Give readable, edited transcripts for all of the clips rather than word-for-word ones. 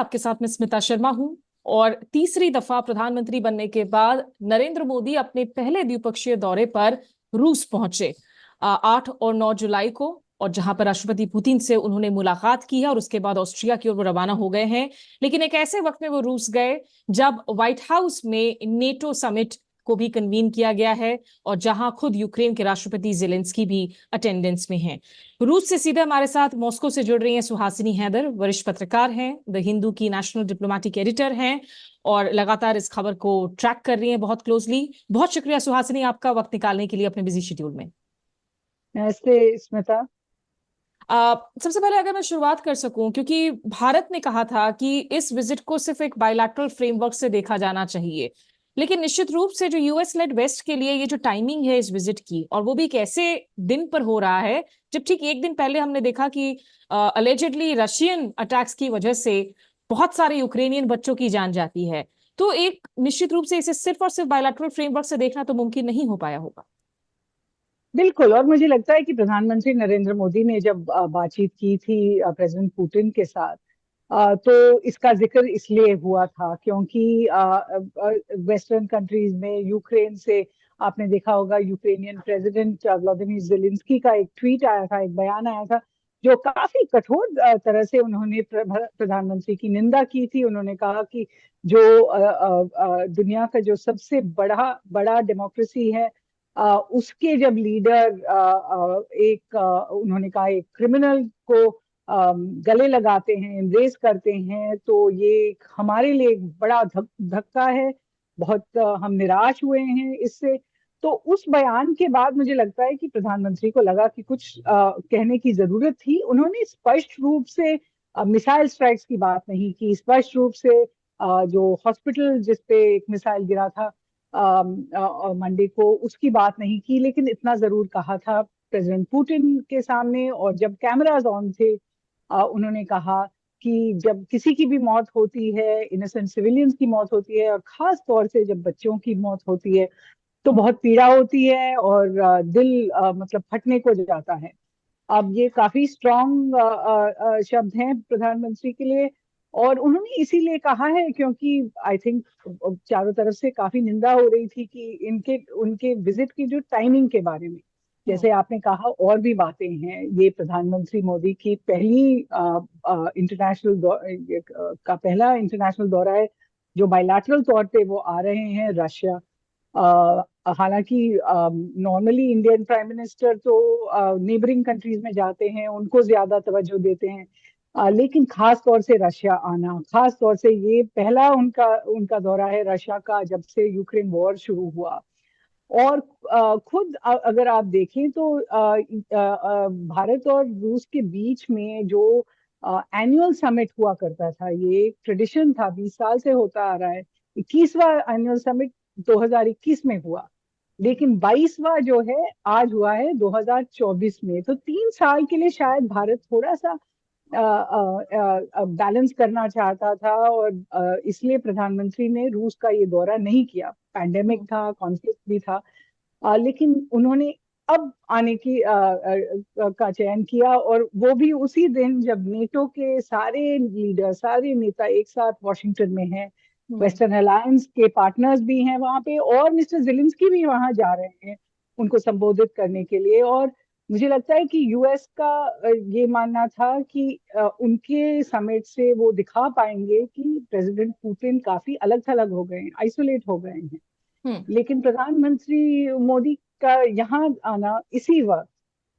आपके साथ मैं स्मिता शर्मा हूं। और तीसरी दफा प्रधानमंत्री बनने के बाद नरेंद्र मोदी अपने पहले द्विपक्षीय दौरे पर रूस पहुंचे 8 और 9 जुलाई को। और जहां पर राष्ट्रपति पुतिन से उन्होंने मुलाकात की है और उसके बाद ऑस्ट्रिया की ओर वो रवाना हो गए हैं। लेकिन एक ऐसे वक्त में वो रूस गए जब व्हाइट हाउस में नेटो समिट को भी कन्वीन किया गया है और जहां खुद यूक्रेन के राष्ट्रपति जेलेंस्की भी अटेंडेंस में हैं। रूस से सीधे हमारे साथ मॉस्को से जुड़ रही हैं सुहासिनी हैदर, वरिष्ठ पत्रकार हैं, द हिंदू की नेशनल डिप्लोमेटिक एडिटर हैं और लगातार इस खबर को ट्रैक कर रही हैं बहुत क्लोजली। बहुत शुक्रिया सुहासिनी, आपका वक्त निकालने के लिए अपने बिजी शेड्यूल में। नमस्ते स्मिता। सबसे पहले अगर मैं शुरुआत कर सकूं, क्योंकि भारत ने कहा था कि इस विजिट को सिर्फ एक बायलैटरल फ्रेमवर्क से देखा जाना चाहिए, लेकिन निश्चित रूप से जो यूएस लेड वेस्ट के लिए ये जो टाइमिंग है इस विजिट की, और वो भी एक ऐसे दिन पर हो रहा है जब ठीक एक दिन पहले हमने देखा कि अलेजेडली रशियन अटैक्स की वजह से बहुत सारे यूक्रेनियन बच्चों की जान जाती है। तो एक निश्चित रूप से इसे सिर्फ और सिर्फ बायलैटरल फ्रेमवर्क से देखना तो मुमकिन नहीं हो पाया होगा। बिल्कुल, और मुझे लगता है कि प्रधानमंत्री नरेंद्र मोदी ने जब बातचीत की थी प्रेसिडेंट पुतिन के साथ, तो इसका जिक्र इसलिए हुआ था क्योंकि वेस्टर्न कंट्रीज में यूक्रेन से आपने देखा होगा, यूक्रेनियन प्रेसिडेंट व्लादिमीर जेलेंस्की का एक ट्वीट आया था, एक बयान आया था जो काफी कठोर तरह से उन्होंने प्रधानमंत्री की निंदा की थी। उन्होंने कहा कि जो दुनिया का जो सबसे बड़ा बड़ा डेमोक्रेसी है, उसके जब लीडर उन्होंने कहा एक क्रिमिनल को गले लगाते हैं, एम्ब्रेस करते हैं, तो ये हमारे लिए एक बड़ा धक्का है। बहुत हम निराश हुए हैं इससे। तो उस बयान के बाद मुझे लगता है कि प्रधानमंत्री को लगा कि कुछ कहने की जरूरत थी। उन्होंने स्पष्ट रूप से मिसाइल स्ट्राइक्स की बात नहीं की, स्पष्ट रूप से जो हॉस्पिटल जिसपे एक मिसाइल गिरा था मंडे को, उसकी बात नहीं की, लेकिन इतना जरूर कहा था प्रेसिडेंट पुतिन के सामने। और जब कैमरास ऑन थे, उन्होंने कहा कि जब किसी की भी मौत होती है, इनोसेंट सिविलियंस की मौत होती है, और खास तौर से जब बच्चों की मौत होती है, तो बहुत पीड़ा होती है और दिल मतलब फटने को जाता है। अब ये काफी स्ट्रॉन्ग शब्द हैं प्रधानमंत्री के लिए, और उन्होंने इसीलिए कहा है क्योंकि आई थिंक चारों तरफ से काफी निंदा हो रही थी कि इनके उनके विजिट की जो टाइमिंग के बारे में, जैसे आपने कहा, और भी बातें हैं। ये प्रधानमंत्री मोदी की पहली इंटरनेशनल का पहला इंटरनेशनल दौरा है जो बायलैटरल तौर पे वो आ रहे हैं रशिया। हालांकि नॉर्मली इंडियन प्राइम मिनिस्टर तो नेबरिंग कंट्रीज में जाते हैं, उनको ज्यादा तवज्जो देते हैं, लेकिन खास तौर से रशिया आना, खास तौर से ये पहला उनका उनका दौरा है रशिया का जब से यूक्रेन वॉर शुरू हुआ। और खुद अगर आप देखें तो भारत और रूस के बीच में जो एनुअल समिट हुआ करता था, ये एक ट्रेडिशन था, 20 साल से होता आ रहा है। 21वां एनुअल समिट 2021 में हुआ, लेकिन 22वां जो है आज हुआ है 2024 में। तो 3 साल के लिए शायद भारत थोड़ा सा बैलेंस करना चाहता था, और इसलिए प्रधानमंत्री ने रूस का ये दौरा नहीं किया। पैंडेमिक था, कॉन्फ्लिक्ट भी था, लेकिन उन्होंने अब आने की का चयन किया, और वो भी उसी दिन जब नेटो के सारे लीडर, सारे नेता एक साथ वॉशिंगटन में हैं। वेस्टर्न अलायंस के पार्टनर्स भी हैं वहां पे, और मिस्टर जेलेंस्की भी वहां जा रहे हैं उनको संबोधित करने के लिए। और मुझे लगता है कि यूएस का ये मानना था कि उनके समिट से वो दिखा पाएंगे कि प्रेसिडेंट पुतिन काफी अलग थलग हो गए हैं, आइसोलेट हो गए हैं। हम्म। लेकिन प्रधानमंत्री मोदी का यहाँ आना इसी वक्त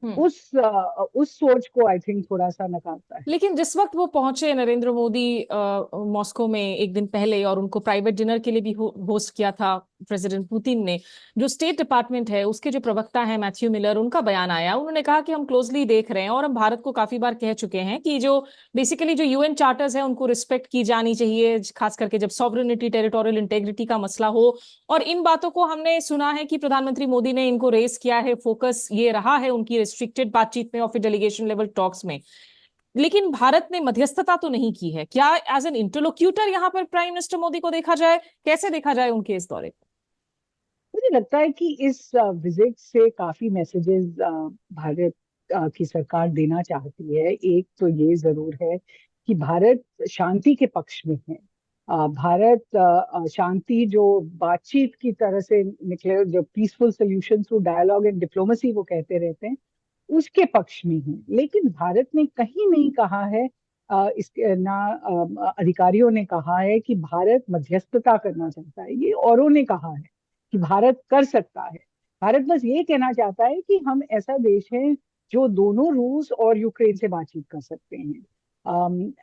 हम्म। उस सोच को आई थिंक थोड़ा सा नकारता है। लेकिन जिस वक्त वो पहुंचे नरेंद्र मोदी मॉस्को में एक दिन पहले, और उनको प्राइवेट डिनर के लिए भी होस्ट किया था प्रेसिडेंट पुतिन ने, जो स्टेट डिपार्टमेंट है उसके जो प्रवक्ता हैं मैथ्यू मिलर, उनका बयान आया। उन्होंने कहा कि हम क्लोजली देख रहे हैं और हम भारत को काफी बार कह चुके हैं कि जो बेसिकली जो यूएन चार्टर्स है उनको रिस्पेक्ट की जानी चाहिए, खास करके जब सॉवरेनिटी, टेरिटोरियल इंटेग्रिटी का मसला हो। और इन बातों को हमने सुना है कि प्रधानमंत्री मोदी ने इनको रेस किया है, फोकस ये रहा है उनकी रिस्ट्रिक्टेड बातचीत में और फिर डेलीगेशन लेवल टॉक्स में। लेकिन भारत ने मध्यस्थता तो नहीं की है। क्या एज एन इंटरलोक्यूटर यहाँ पर प्राइम मिनिस्टर मोदी को देखा जाए, कैसे देखा जाए उनके इस दौरे को? मुझे लगता है कि इस विजिट से काफी मैसेजेस भारत की सरकार देना चाहती है। एक तो ये जरूर है कि भारत शांति के पक्ष में है। भारत शांति जो बातचीत की तरह से निकले, जो peaceful solution through dialogue and diplomacy वो कहते रहते हैं, उसके पक्ष में है। लेकिन भारत ने कहीं नहीं कहा है, इसके ना अधिकारियों ने कहा है कि भारत मध्यस्थता करना चाहता है। ये औरों ने कहा है कि भारत कर सकता है। भारत बस ये कहना चाहता है कि हम ऐसा देश है जो दोनों रूस और यूक्रेन से बातचीत कर सकते हैं।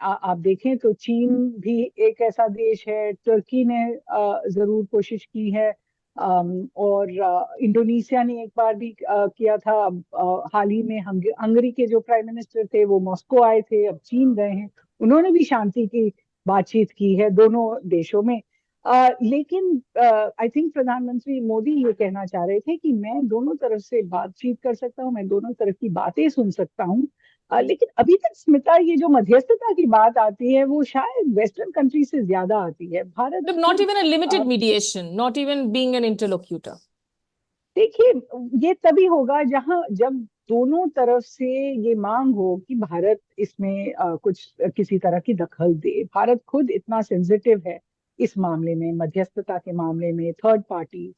आप देखें तो चीन भी एक ऐसा देश है, तुर्की ने जरूर कोशिश की है, और इंडोनेशिया ने एक बार भी किया था। हाल ही में हंगरी के जो प्राइम मिनिस्टर थे वो मॉस्को आए थे, अब चीन गए हैं। उन्होंने भी शांति की बातचीत की है दोनों देशों में। लेकिन आई थिंक प्रधानमंत्री मोदी ये कहना चाह रहे थे कि मैं दोनों तरफ से बातचीत कर सकता हूँ, मैं दोनों तरफ की बातें सुन सकता हूँ। लेकिन अभी तक स्मिता, ये जो मध्यस्थता की बात आती है वो शायद वेस्टर्न कंट्री से ज्यादा आती है। भारत Not खुद even a limited mediation, not even being an interlocutor. देखिए, ये तभी होगा जब दोनों तरफ से ये मांग हो कि भारत इसमें कुछ किसी तरह की दखल दे। भारत खुद इतना सेंसिटिव है इस मामले में, मध्यस्थता के मामले में, थर्ड पार्टी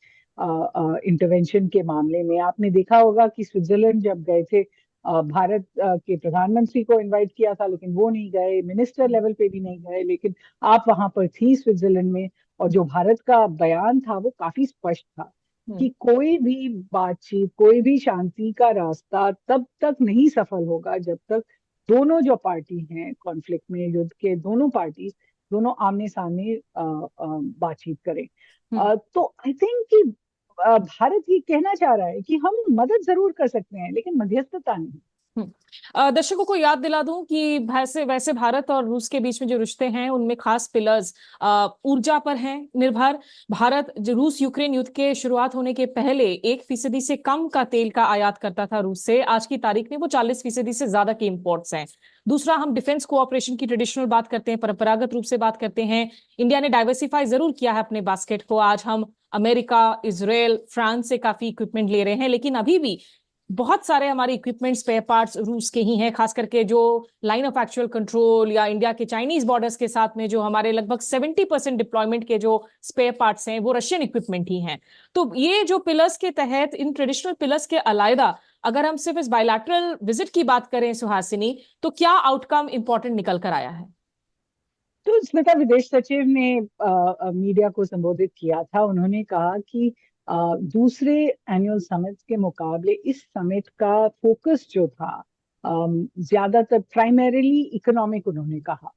इंटरवेंशन के मामले में। आपने देखा होगा कि स्विट्जरलैंड जब गए थे, भारत के प्रधानमंत्री को इनवाइट किया था लेकिन वो नहीं गए, मिनिस्टर लेवल पे भी नहीं गए, लेकिन आप वहां पर थी स्विट्जरलैंड में। और जो भारत का बयान था वो काफी स्पष्ट था कि कोई भी बातचीत, कोई भी शांति का रास्ता तब तक नहीं सफल होगा जब तक दोनों जो पार्टी हैं कॉन्फ्लिक्ट में, युद्ध के दोनों पार्टी, दोनों आमने सामने बातचीत करें। तो आई थिंक कि भारत ये कहना चाह रहा है कि हम मदद जरूर कर सकते हैं लेकिन मध्यस्थता नहीं। दर्शकों को याद दिला दूं कि वैसे वैसे भारत और रूस के बीच में जो रिश्ते हैं उनमें खास पिलर्स ऊर्जा पर हैं निर्भर। भारत रूस यूक्रेन युद्ध के शुरुआत होने के पहले 1% से कम का तेल का आयात करता था रूस से। आज की तारीख में वो 40% से ज्यादा के इंपोर्ट्स हैं। दूसरा, हम डिफेंस कोऑपरेशन की ट्रेडिशनल बात करते हैं, परंपरागत रूप से बात करते हैं। इंडिया ने डाइवर्सिफाई जरूर किया है अपने बास्केट को। आज हम अमेरिका, इजराइल, फ्रांस से काफी इक्विपमेंट ले रहे हैं, लेकिन अभी भी बहुत सारे हमारे इक्विपमेंट स्पेयर पार्ट्स रूस के ही हैं। खास करके जो लाइन ऑफ एक्चुअल कंट्रोल या इंडिया के चाइनीज बॉर्डर्स के साथ में जो हमारे लगभग 70% डिप्लॉयमेंट के जो स्पेयर पार्ट्स हैं वो रशियन इक्विपमेंट ही हैं। तो ये जो पिलर्स के तहत, इन ट्रेडिशनल पिलर्स के अलावा अगर हम सिर्फ इस बायलैटरल विजिट की बात करें सुहासिनी, तो क्या आउटकम इंपॉर्टेंट निकल कर आया है? तो स्मिता, विदेश सचिव ने मीडिया को संबोधित किया था। उन्होंने कहा कि दूसरे एनुअल समिट के मुकाबले इस समिट का फोकस जो था ज्यादातर प्राइमरीली इकोनॉमिक, उन्होंने कहा।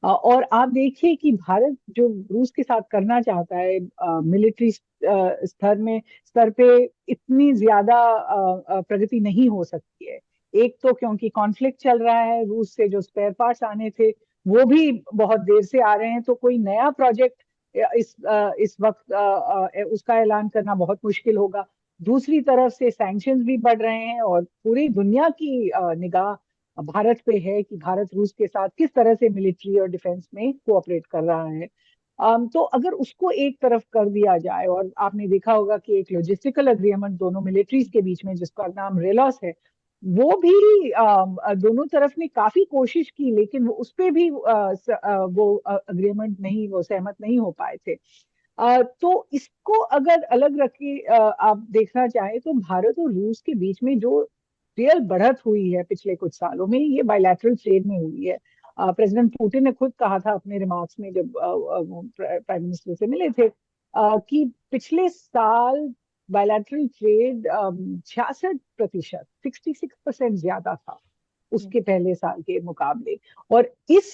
और आप देखिए कि भारत जो रूस के साथ करना चाहता है मिलिट्री स्तर पे इतनी ज्यादा प्रगति नहीं हो सकती है। एक तो क्योंकि कॉन्फ्लिक्ट चल रहा है, रूस से जो स्पेयर पार्ट्स आने थे वो भी बहुत देर से आ रहे हैं, तो कोई नया प्रोजेक्ट इस वक्त उसका ऐलान करना बहुत मुश्किल होगा। दूसरी तरफ से सैंक्शंस भी बढ़ रहे हैं और पूरी दुनिया की निगाह भारत पे है कि भारत रूस के साथ किस तरह से मिलिट्री और डिफेंस में कोऑपरेट कर रहा है। तो अगर उसको एक तरफ कर दिया जाए, और आपने देखा होगा कि एक लॉजिस्टिकल अग्रीमेंट दोनों मिलिट्रीज के बीच में जिसका नाम रेलॉस है, वो भी दोनों तरफ ने काफी कोशिश की लेकिन वो उस पे भी वो अग्रीमेंट नहीं, वो सहमत नहीं हो पाए थे। तो इसको अगर अलग रख के आप देखना चाहें तो भारत और रूस के बीच में जो रियल बढ़त हुई है पिछले कुछ सालों में, ये बायलैटरल ट्रेड में हुई है। प्रेसिडेंट पुतिन ने खुद कहा था अपने रिमार्क्स में जब प्राइम मिनिस्टर से मिले थे कि पिछले साल बायलैटरल ट्रेड 66%, 66% ज्यादा था उसके पहले साल के मुकाबले। और इस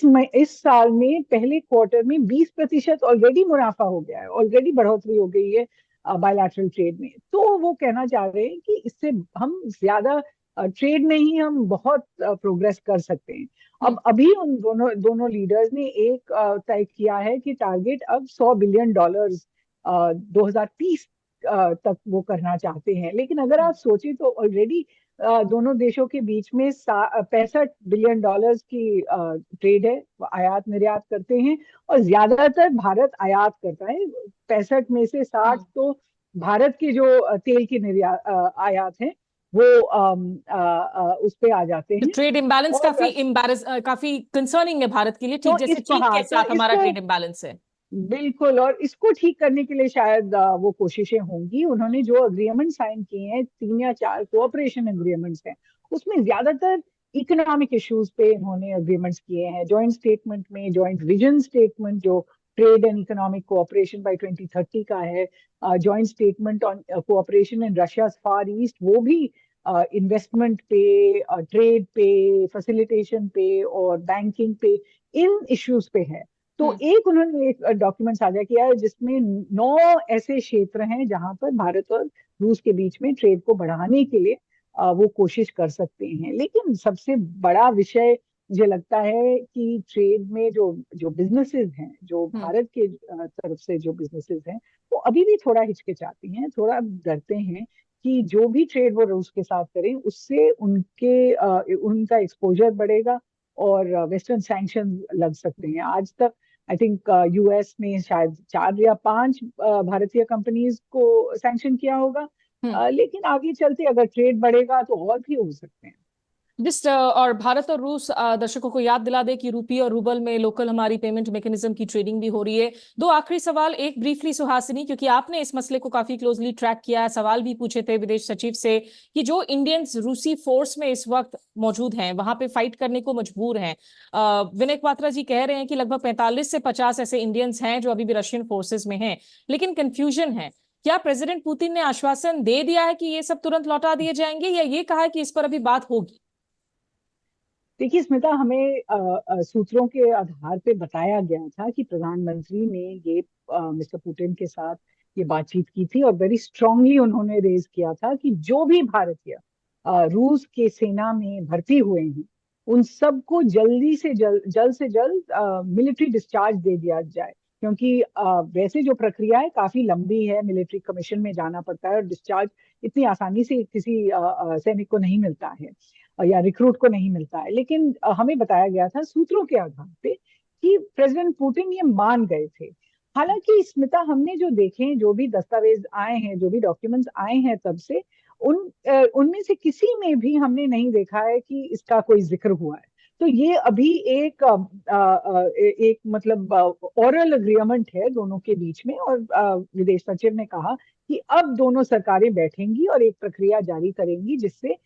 साल में पहले क्वार्टर में 20% ऑलरेडी मुनाफा हो गया है, ऑलरेडी बढ़ोतरी हो गई है बायलैटरल ट्रेड में। तो वो कहना चाह रहे हैं कि इससे हम ज्यादा ट्रेड में ही हम बहुत प्रोग्रेस कर सकते हैं। अब अभी उन दोनों लीडर्स ने एक तय किया है कि टारगेट अब $100 बिलियन 2030 तक वो करना चाहते हैं। लेकिन अगर आप सोचे तो ऑलरेडी दोनों देशों के बीच में $65 बिलियन की ट्रेड है, आयात निर्यात करते हैं और ज्यादातर भारत आयात करता है। 65 में से 60 तो भारत के जो तेल की निर्यात आयात है वो उस पे आ जाते हैं। ट्रेड इम्बैलेंस और काफी कंसर्निंग है भारत के लिए, ठीक तो जैसे इसको, चीन हाँ, के तो साथ हमारा इसको ट्रेड इम्बैलेंस है। बिल्कुल, और इसको ठीक करने के लिए शायद वो कोशिशें होंगी। उन्होंने जो अग्रीमेंट साइन किए हैं, 3 या 4 कोऑपरेशन एग्रीमेंट्स हैं, उसमें ज्यादातर इकोनॉमिक इश्यूज पे इन्होंने अग्रीमेंट्स किए हैं। जॉइंट स्टेटमेंट में, जॉइंट विजन स्टेटमेंट जो trade and economic cooperation by 2030 का है, joint statement on cooperation in Russia Far East, वो भी इन्वेस्टमेंट पे, ट्रेड पे, फैसिलिटेशन पे और बैंकिंग पे, इन इश्यूज पे है। तो एक उन्होंने एक डॉक्यूमेंट साझा किया है जिसमें 9 ऐसे क्षेत्र हैं जहां पर भारत और रूस के बीच में ट्रेड को बढ़ाने के लिए वो कोशिश कर सकते हैं। लेकिन सबसे बड़ा विषय मुझे लगता है कि ट्रेड में जो जो बिजनेसेस हैं, जो हम्म। भारत के तरफ से जो बिजनेसेस हैं, वो अभी भी थोड़ा हिचकिचाती हैं, थोड़ा डरते हैं कि जो भी ट्रेड वो रूस के साथ करें उससे उनका एक्सपोजर बढ़ेगा और वेस्टर्न सैंक्शन लग सकते हैं। आज तक आई थिंक यूएस ने शायद 4 या 5 भारतीय कंपनीज को सैंक्शन किया होगा। लेकिन आगे चलते अगर ट्रेड बढ़ेगा तो और भी हो सकते हैं। और भारत और रूस, दर्शकों को याद दिला दे कि रुपये और रूबल में लोकल हमारी पेमेंट मैकेनिज्म की ट्रेडिंग भी हो रही है। 2 आखिरी सवाल, एक ब्रीफली सुहासिनी, क्योंकि आपने इस मसले को काफी क्लोजली ट्रैक किया है, सवाल भी पूछे थे विदेश सचिव से कि जो इंडियंस रूसी फोर्स में इस वक्त मौजूद हैं, वहां पे फाइट करने को मजबूर हैं। विनय क्वात्रा जी कह रहे हैं कि लगभग 45 से 50 ऐसे इंडियंस हैं जो अभी भी रशियन फोर्सेस में हैं, लेकिन कंफ्यूजन है। क्या प्रेसिडेंट पुतिन ने आश्वासन दे दिया है कि ये सब तुरंत लौटा दिए जाएंगे, या ये कहा है कि इस पर अभी बात होगी? देखिए स्मिता, हमें सूत्रों के आधार पे बताया गया था कि प्रधानमंत्री ने ये मिस्टर पुतिन के साथ ये बातचीत की थी और वेरी स्ट्रांगली उन्होंने रेज किया था कि जो भी भारतीय रूस के सेना में भर्ती हुए हैं, उन सबको जल्द से जल्द मिलिट्री डिस्चार्ज दे दिया जाए। क्योंकि वैसे जो प्रक्रिया है काफी लंबी है, मिलिट्री कमीशन में जाना पड़ता है और डिस्चार्ज इतनी आसानी से किसी सैनिक को नहीं मिलता है या रिक्रूट को नहीं मिलता है। लेकिन हमें बताया गया था सूत्रों के आधार पे कि प्रेसिडेंट पुतिन ये मान गए थे। हालांकि स्मिता, हमने जो देखे, जो भी दस्तावेज आए हैं, जो भी डॉक्यूमेंट्स आए हैं तब से, उनमें से किसी में भी हमने नहीं देखा है कि इसका कोई जिक्र हुआ है। तो ये अभी एक मतलब ओरल अग्रीमेंट है दोनों के बीच में। और विदेश सचिव ने कहा कि अब दोनों सरकारें बैठेंगी और एक प्रक्रिया जारी करेंगी जिससे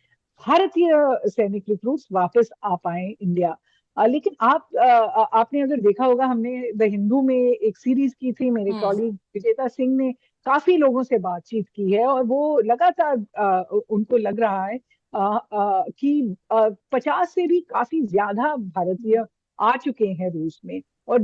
भारतीय सैनिक रिक्रूट्स वापस आ पाए इंडिया। लेकिन आपने अगर देखा होगा, हमने द हिंदू में एक सीरीज की थी, मेरे कॉलीग विजेता सिंह ने काफी लोगों से बातचीत की है और वो लगातार उनको लग रहा है कि 50 से भी काफी ज्यादा भारतीय आ चुके हैं रूस में। और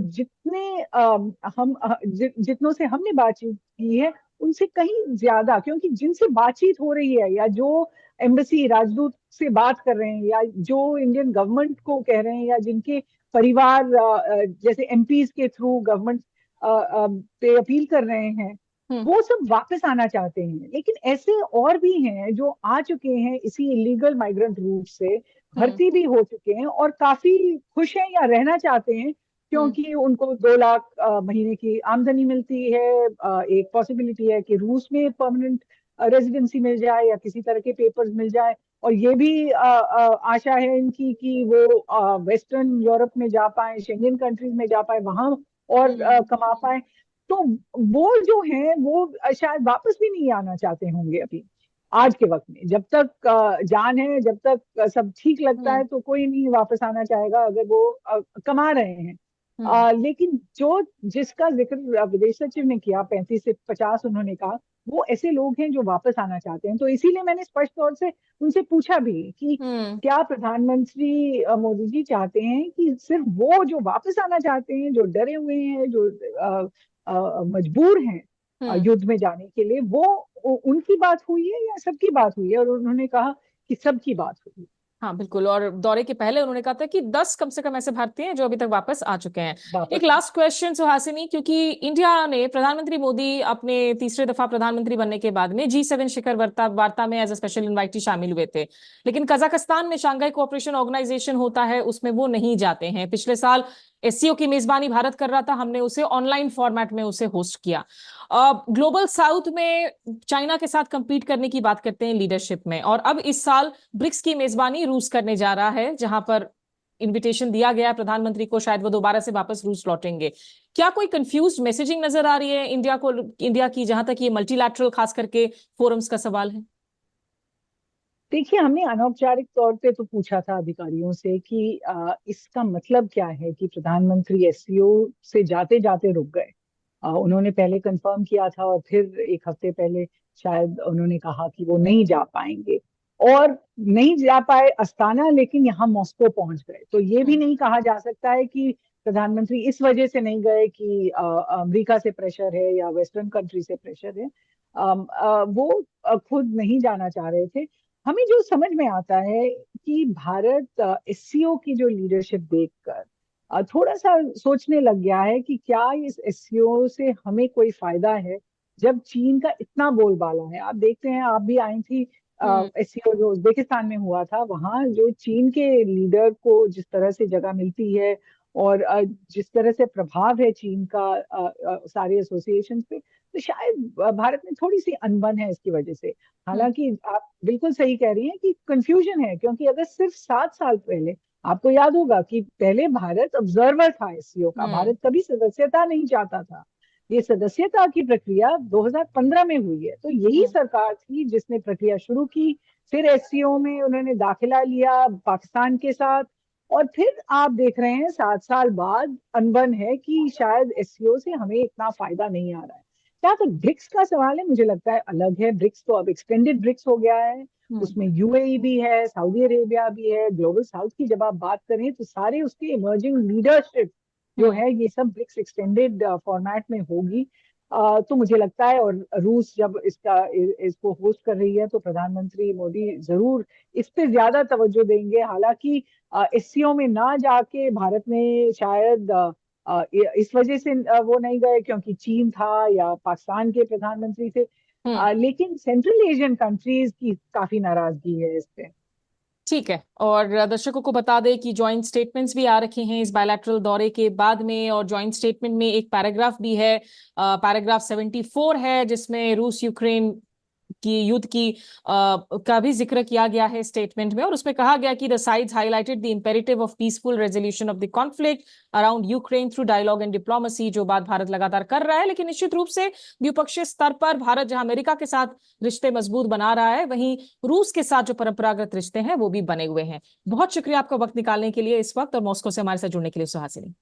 जितनों से हमने बातचीत की है उनसे कहीं ज्यादा, क्योंकि जिनसे बातचीत हो रही है या जो एम्बेसी राजदूत से बात कर रहे हैं या जो इंडियन गवर्नमेंट को कह रहे हैं या जिनके परिवार जैसे एमपीज के थ्रू गवर्नमेंट पे अपील कर रहे हैं, वो सब वापस आना चाहते हैं। लेकिन ऐसे और भी हैं जो आ चुके हैं इसी इलीगल माइग्रेंट रूट से, भर्ती भी हो चुके हैं और काफी खुश हैं या रहना चाहते हैं, क्योंकि उनको 2 लाख महीने की आमदनी मिलती है। एक पॉसिबिलिटी है कि रूस में परमानेंट रेजिडेंसी मिल जाए या किसी तरह के पेपर्स मिल जाए। और ये भी आशा है इनकी कि वो वेस्टर्न यूरोप में जा पाए, शेंगन कंट्रीज में जा पाए, वहां और कमा पाए। तो वो जो है वो शायद वापस भी नहीं आना चाहते होंगे अभी, आज के वक्त में। जब तक जान है, जब तक सब ठीक लगता है, तो कोई नहीं वापस आना चाहेगा अगर वो कमा रहे हैं। लेकिन जो जिसका जिक्र विदेश सचिव ने किया, 35 से 50 उन्होंने कहा, वो ऐसे लोग हैं जो वापस आना चाहते हैं। तो इसीलिए मैंने स्पष्ट तौर से उनसे पूछा भी कि क्या प्रधानमंत्री मोदी जी चाहते हैं कि सिर्फ वो जो वापस आना चाहते हैं, जो डरे हुए हैं, जो मजबूर हैं युद्ध में जाने के लिए, वो उनकी बात हुई है या सबकी बात हुई है? और उन्होंने कहा कि सबकी बात हुई है। हाँ बिल्कुल, और दौरे के पहले उन्होंने कहा था कि 10 कम से कम ऐसे भारतीय हैं जो अभी तक वापस आ चुके हैं। एक वापस लास्ट क्वेश्चन सुहासिनी, क्योंकि इंडिया ने, प्रधानमंत्री मोदी अपने तीसरे दफा प्रधानमंत्री बनने के बाद में G7 शिखर वार्ता में एज अ स्पेशल इनवाइटी शामिल हुए थे, लेकिन कजाकिस्तान में शंघाई कोऑपरेशन ऑर्गेनाइजेशन होता है उसमें वो नहीं जाते हैं। पिछले साल एससीओ की मेजबानी भारत कर रहा था, हमने उसे ऑनलाइन फॉर्मेट में उसे होस्ट किया। ग्लोबल साउथ में चाइना के साथ compete करने की बात करते हैं लीडरशिप में, और अब इस साल ब्रिक्स की मेजबानी रूस करने जा रहा है, जहां पर इनविटेशन दिया गया है प्रधानमंत्री को, शायद वो दोबारा से वापस रूस लौटेंगे। क्या कोई कंफ्यूज मैसेजिंग नजर आ रही है इंडिया को, इंडिया की, जहां तक ये मल्टीलैटरल खास करके फोरम्स का सवाल है? देखिए, हमने अनौपचारिक तौर पे तो पूछा था अधिकारियों से कि इसका मतलब क्या है कि प्रधानमंत्री एससीओ से जाते जाते रुक गए। उन्होंने पहले कंफर्म किया था और फिर एक हफ्ते पहले शायद उन्होंने कहा कि वो नहीं जा पाएंगे, और नहीं जा पाए अस्ताना, लेकिन यहाँ मॉस्को पहुंच गए। तो ये भी नहीं कहा जा सकता है कि प्रधानमंत्री इस वजह से नहीं गए कि अमेरिका से प्रेशर है या वेस्टर्न कंट्री से प्रेशर है। वो खुद नहीं जाना चाह रहे थे। हमें जो समझ में आता है कि भारत एससीओ की जो लीडरशिप देखकर थोड़ा सा सोचने लग गया है कि क्या इस एससीओ से हमें कोई फायदा है, जब चीन का इतना बोलबाला है। आप देखते हैं, आप भी आई थी, हम्म। एससीओ जो उज्बेकिस्तान में हुआ था, वहां जो चीन के लीडर को जिस तरह से जगह मिलती है और जिस तरह से प्रभाव है चीन का सारे एसोसिएशन पे, तो शायद भारत में थोड़ी सी अनबन है इसकी वजह से। हम्म। हालांकि आप बिल्कुल सही कह रही हैं कि कंफ्यूजन है, क्योंकि अगर सिर्फ 7 साल पहले, आपको याद होगा कि पहले भारत ऑब्जर्वर था एससीओ का, हम्म। भारत कभी सदस्यता नहीं चाहता था। ये सदस्यता की प्रक्रिया 2015 में हुई है, तो यही हम्म। सरकार थी जिसने प्रक्रिया शुरू की। फिर एससीओ में उन्होंने दाखिला लिया पाकिस्तान के साथ, और फिर आप देख रहे हैं 7 साल बाद अनबन है कि शायद एससीओ से हमें इतना फायदा नहीं आ रहा है। जहाँ तक ब्रिक्स का सवाल है, मुझे लगता है अलग है। ब्रिक्स तो अब एक्सटेंडेड ब्रिक्स हो गया है, हम्म। उसमें यूएई भी है, सऊदी अरेबिया भी है। ग्लोबल साउथ की जब आप बात करें तो सारे उसके इमर्जिंग लीडरशिप जो हम्म। है, ये सब ब्रिक्स एक्सटेंडेड फॉर्मेट में होगी। तो मुझे लगता है, और रूस जब इसको होस्ट कर रही है, तो प्रधानमंत्री मोदी जरूर इस पे ज्यादा तवज्जो देंगे। हालांकि एससीओ में ना जाके भारत ने शायद इस वजह से वो नहीं गए क्योंकि चीन था या पाकिस्तान के प्रधानमंत्री थे। हम्म। लेकिन सेंट्रल एशियन कंट्रीज की काफी नाराजगी है इस पे। ठीक है, और दर्शकों को बता दें कि जॉइंट स्टेटमेंट्स भी आ रखे हैं इस बायलैटरल दौरे के बाद में, और जॉइंट स्टेटमेंट में एक पैराग्राफ भी है, पैराग्राफ 74 है, जिसमें रूस यूक्रेन की युद्ध की का भी जिक्र किया गया है स्टेटमेंट में। और उसमें कहा गया कि the sides highlighted the imperative of peaceful resolution of the conflict around Ukraine through dialogue and diplomacy, जो बात भारत लगातार कर रहा है। लेकिन निश्चित रूप से द्विपक्षीय स्तर पर भारत जहां अमेरिका के साथ रिश्ते मजबूत बना रहा है, वहीं रूस के साथ जो परंपरागत रिश्ते हैं वो भी बने हुए हैं। बहुत शुक्रिया आपका वक्त निकालने के लिए इस वक्त, और मॉस्को से हमारे साथ जुड़ने के लिए, सुहासिनी।